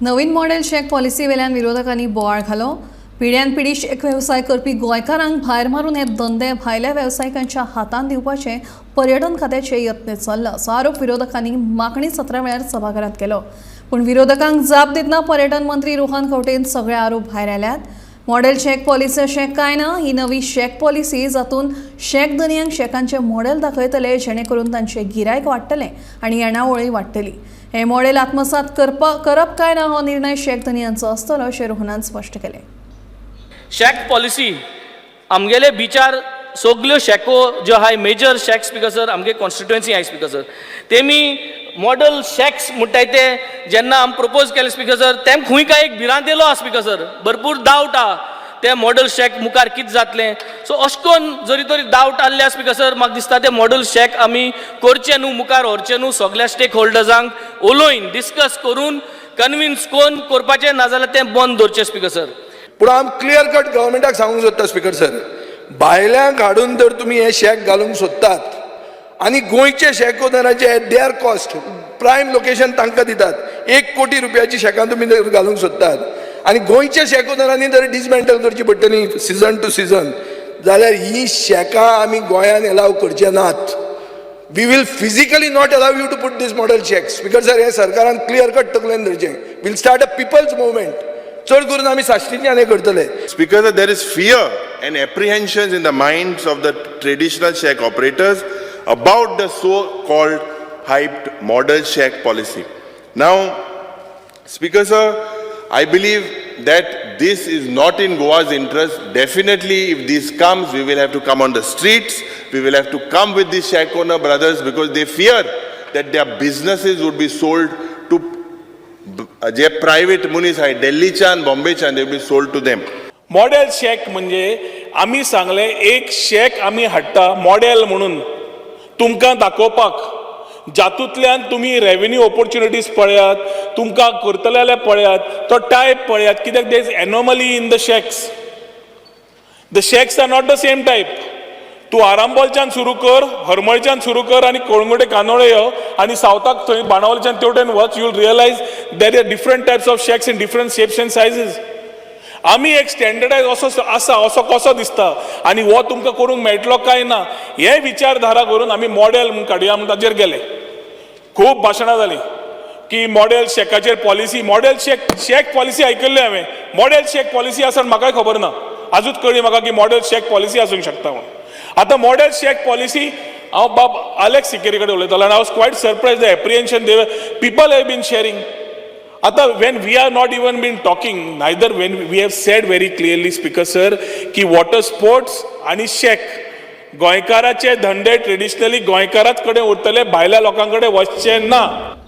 नवीन model check policy वेल्यान विरोधकांनी बोवाळ घालो। पिढ्यान पिढी शेक वेवसाय करपी गोंयकारांक भायर मारून हे धंदे भायल्या वेवसायिकांच्या हातान दिवपाचे पर्यटन खात्याचे यत्न चल्ला असो आरोप विरोधकांनी मागणी सत्रा वेळार सभाघरांत केलो। पूण विरोधकांक जाप दितना पर्यटन मंत्री रोहन खंवटेन सगळे आरोप भायर आयल्यात। मॉडेल चेक पॉलिसी अशें कांय ना, ही नवी शेक पॉलिसी जातून शेक धनियांक शेकांचे मॉडेल दाखयतले जेणे करून तांचे गिरायक वाडटलें आनी येणावळी वाडटली। हे मॉडेल आत्मसात करप काय ना हो निर्णय शेक धनियांचो आसतलो अशें रोहनान स्पश्ट केलें। शेक पॉलिसी आमगेले बिचार सगल्यो शेको ज्यो आहाय मेजर शेक स्पीकर सर आमगे कॉन्स्टिट्युएन्सी आहाय स्पीकर सर तेमी मॉडल शेक्स म्हणटाय ते जेन्ना आमी प्रपोज केले स्पीकर सर तेम खूंय काय एक भिरांत येयलो आहा स्पीकर सर भरपूर डावट आहा ते मॉडल शेक मुखार कितें जातलें सो अशें करून जरी तरी डावट आसल्या स्पीकर सर म्हाका दिसता ते मॉडल शेक आमी करचे न्हू मुखार व्हरचे न्हू सगळ्या स्टेक होल्डर्सांक उलोवन डिस्कस करून कन्विन्स कोन्न करपाचें नाजाल्यार तें बंद दवरचें स्पीकर सर। पूण आमी क्लियर कट गव्हर्मेंटाक सांगूंक सोदता स्पीकर सर, भायल्यांक हाडून जर तुमी हे शेक घालूंक सोदतात आनी गोंयचे शेक ओनराचे देर कॉस्ट प्रायम लोकेशन तांकां दितात, 1 कोटी रुपयाची शेकां तुमी घालूंक सोदतात आनी गोंयच्या शेक ओनरांनी जर डिसमेंटल करची पडटली सिजन टू सिजन जाल्यार ही शेकां आमी गोंयान एलाव करचे नात। We will physically not allow you to put this model shack speaker sir, हे सरकारान क्लियर कट तकलेन धरचें। We'll start a peoples movement, चड करून आमी साश्टींच्यान हे करतले। Speaker, that there is fear and apprehensions in the minds of the traditional shack operators about the so-called hyped model shack policy. Now, Speaker sir, I believe that this is not in Goa's interest. Definitely, if this comes, we will have to come on the streets. We will have to come with the shack owner brothers because they fear that their businesses would be sold to जे private मनीस आहे दिल्लीच्यान बॉम्बेच्यान they will be sold to them. Model shack म्हणजे आमी सांगले एक शेक आमी हाडटा मॉडेल म्हणून तुमकां दाखोवपाक, जातूंतल्यान तुमी रेव्हेन्यू ऑपॉर्च्युनिटीज पळयात, तुमकां करतले जाल्यार पळयात, तो टायप पळयात कित्याक there is anomaly in the shakes. The shakes are not the same type. तूं आरांबोलच्यान सुरू कर, हरमळच्यान सुरू कर आनी कोळंगुटे कानोळे यो आनी सावथाक थंय बाणावलेच्यान तेवटेन वच, you will realise there are different types of shacks in different shapes and sizes. आमी एक स्टँडर्डायज असो आसा असो कसो दिसता आनी हो तुमकां करूंक मेळटलो काय ना हे विचारधारा करून आमी मॉडेल म्हूण काडया म्हूण ताचेर गेले। खूब भाशणां जालीं की मॉडेल शेकाचेर पॉलिसी, मॉडेल शेक पॉलिसी आयकल्ली हांवें, मॉडेल शेक पॉलिसी आसा म्हाकाय खबर ना, आजूच कळ्ळी म्हाका की मॉडेल शेक पॉलिसी आसूंक शकता म्हणून। आता मॉडेल शेक पॉलिसी हांव बाब आलेक्स सिकेरी कडेन उलयतालो आनी I was quite surprised the apprehension people have been sharing. आता when we are not even been talking neither when we have said very clearly speaker sir की वॉटर स्पोर्ट्स आनी shack गोंयकाराचे धंदे traditionally गोंयकाराच कडेन उरतले, भायल्या लोकां कडेन वचचे ना।